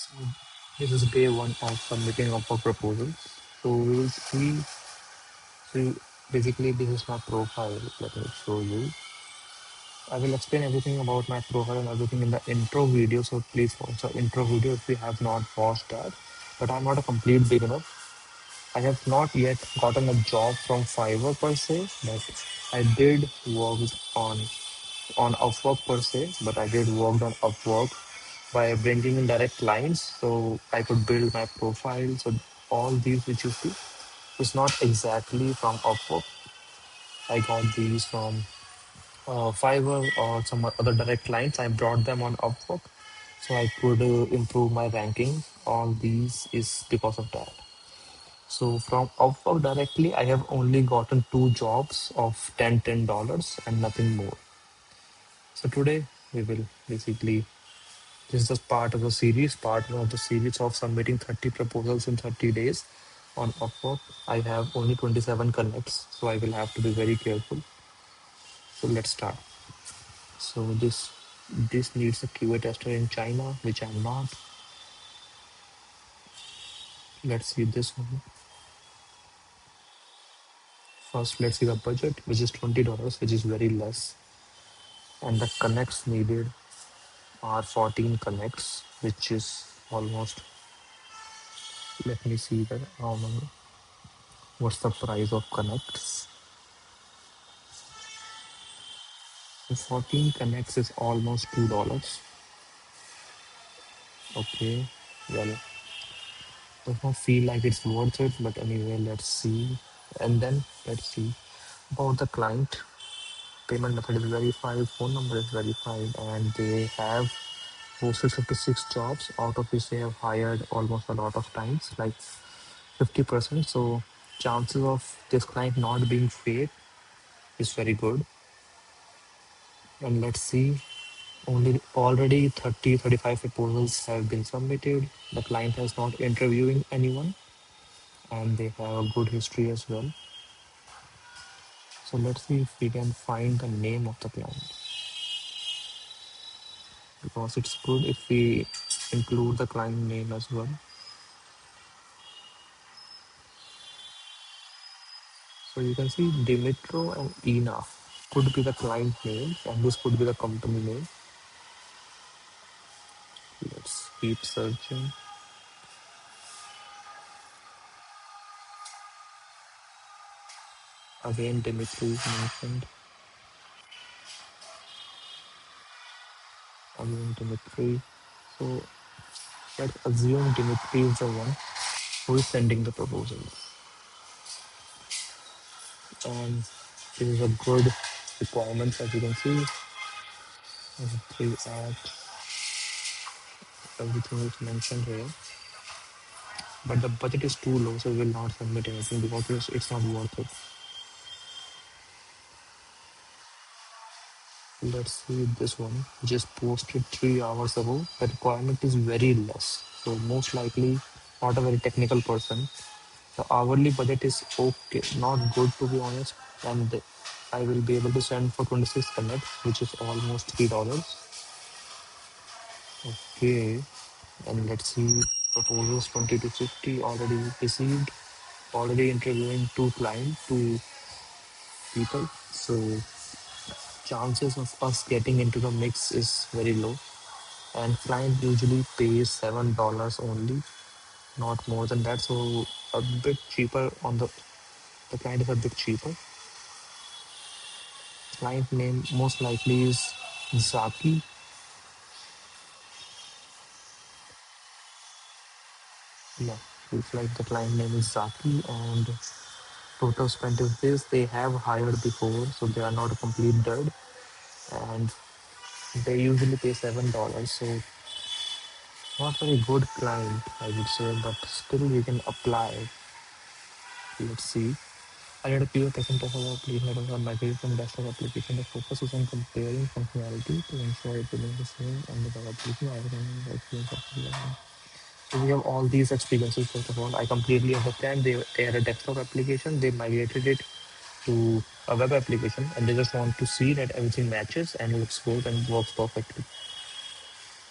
So this is day one of submitting of our proposals. So we will see basically this is my profile. Let me show you. I will explain everything about my profile and everything in the intro video. So please watch the intro video if you have not watched that. But I'm not a complete beginner. I have not yet gotten a job from Fiverr per se, but I did work on on Upwork per se, but I did work on Upwork by bringing in direct clients so I could build my profile. So all these which you see is not exactly from Upwork. I got these from Fiverr or some other direct clients. I brought them on Upwork so I could improve my ranking. All these is because of that. So from Upwork directly, I have only gotten two jobs of $10 and nothing more. So today we will basically this is just part of the series, part one of the series of submitting 30 proposals in 30 days on Upwork. I have only 27 connects, so I will have to be very careful. So let's start. So this needs a QA tester in China, which I'm not. Let's see this one. First, let's see the budget, which is $20, which is very less. And the connects needed are 14 connects, which is almost, let me see that how many, what's the price of connects. So 14 connects is almost $2. Okay, well, does not feel like it's worth it, but anyway, let's see. And then let's see about the client. Payment method is verified, phone number is verified, and they have posted 56 jobs, out of which they have hired almost a lot of times, like 50%. So chances of this client not being fake is very good. And let's see, only already 35 proposals have been submitted. The client has not interviewing anyone and they have a good history as well. So let's see if we can find the name of the client, because it's good if we include the client name as well. So you can see Dimitro and Ina could be the client name and this could be the company name. Let's keep searching. Again, Dimitri is mentioned. Again, Dimitri. So let's assume Dimitri is the one who is sending the proposals. And this is a good requirement, as you can see. Three at everything is mentioned here. But the budget is too low, so we will not submit anything because it's not worth it. Let's see this one, which is posted 3 hours ago. The requirement is very less, so most likely not a very technical person. The hourly budget is okay, not good to be honest, and I will be able to send for 26 connect, which is almost $3. Okay, and let's see proposals 20 to 50 already received, already interviewing two people. So chances of us getting into the mix is very low. And client usually pays $7 only, not more than that. So a bit cheaper on the client is a bit cheaper. Client name most likely is Zaki. Yeah, looks like the client name is Zaki, and total spent is this. They have hired before, so they are not a complete dud, and they usually pay $7. So not very good client, I would say, but still we can apply. Let's see. I had a clear percent of our application that was migrated from desktop application. The focus is on comparing functionality to ensure it remains the same on the web application. So we have all these experiences. First of all, I completely understand they had a desktop application. They migrated it to a web application, and they just want to see that everything matches and looks good and works perfectly.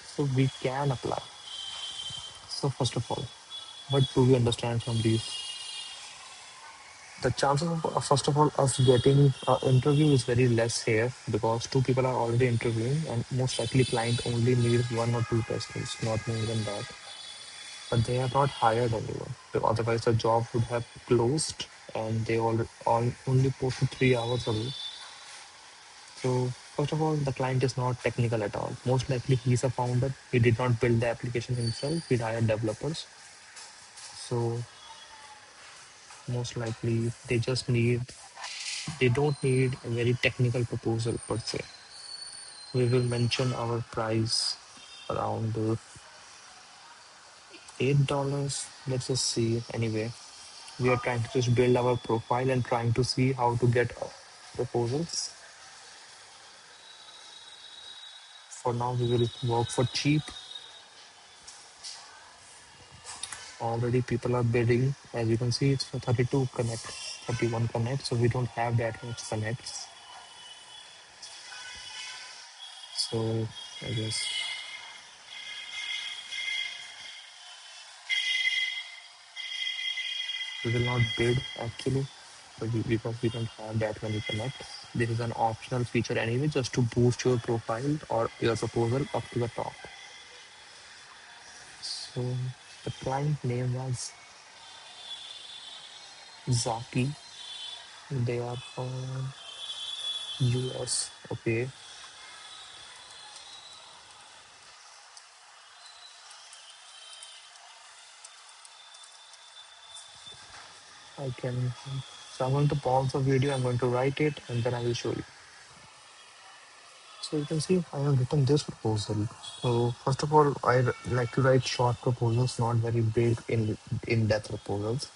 So we can apply. So first of all, what do we understand from these? The chances of first of all us getting an interview is very less here because two people are already interviewing and most likely client only needs one or two testers, not more than that. But they have not hired anyone. So otherwise, the job would have closed, and they all only posted 3 hours ago. So first of all, the client is not technical at all. Most likely, he's a founder. He did not build the application himself. He hired developers. So most likely, they don't need a very technical proposal per se. We will mention our price around $8. Let's just see anyway. We are trying to just build our profile and trying to see how to get proposals. For now, we will work for cheap. Already people are bidding. As you can see, it's for 32 connect, 31 connect. So we don't have that much connects. So I guess we will not bid actually, because we don't have that many connects. This is an optional feature anyway, just to boost your profile or your proposal up to the top. So the client name was Zaki. They are from US. Okay, I can. So I'm going to pause the video. I'm going to write it, and then I will show you. So you can see I have written this proposal. So first of all, like to write short proposals, not very big in-depth proposals.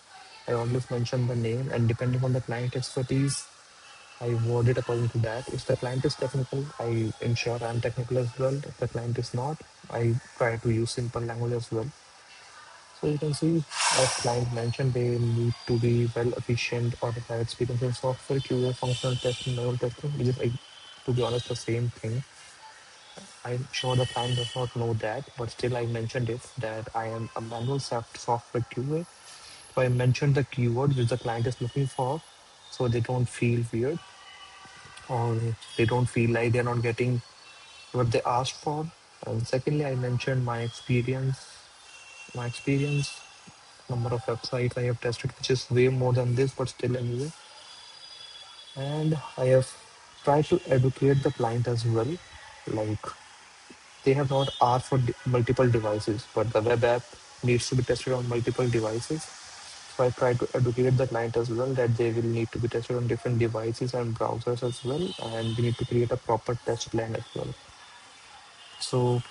I always mention the name, and depending on the client expertise, I word it according to that. If the client is technical, I ensure I'm technical as well. If the client is not, I try to use simple language as well. So you can see, as client mentioned, they need to be well efficient or have experience in software, QA, functional testing, manual testing, which is, to be honest, the same thing. I'm sure the client does not know that, but still I mentioned it that I am a manual software QA. So I mentioned the keyword which the client is looking for, so they don't feel weird or they don't feel like they're not getting what they asked for. And secondly, I mentioned my experience, number of websites I have tested, which is way more than this, but still anyway. And I have tried to educate the client as well. Like they have not asked for multiple devices, but the web app needs to be tested on multiple devices. So I try to educate the client as well that they will need to be tested on different devices and browsers as well, and we need to create a proper test plan as well. So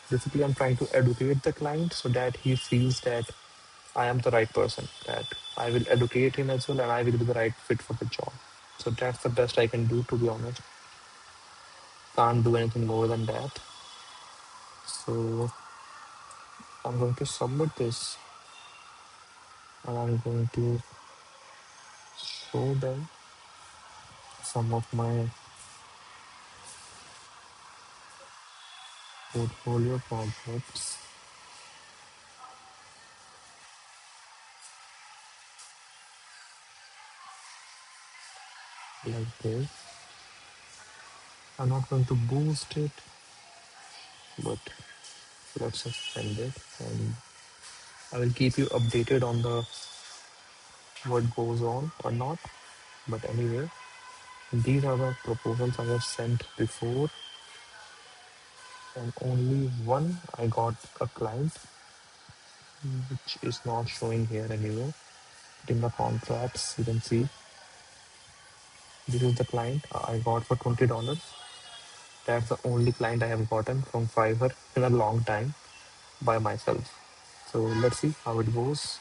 basically, I'm trying to educate the client so that he feels that I am the right person, that I will educate him as well, and I will be the right fit for the job. So that's the best I can do, to be honest. Can't do anything more than that. So I'm going to submit this and I'm going to show them some of my portfolio projects like this. I'm not going to boost it, but let's just send it and I will keep you updated on the what goes on or not. But anyway, these are the proposals I have sent before, and only one I got a client, which is not showing here anywhere. In the contracts, you can see this is the client I got for $20. That's the only client I have gotten from Fiverr in a long time by myself. So let's see how it goes.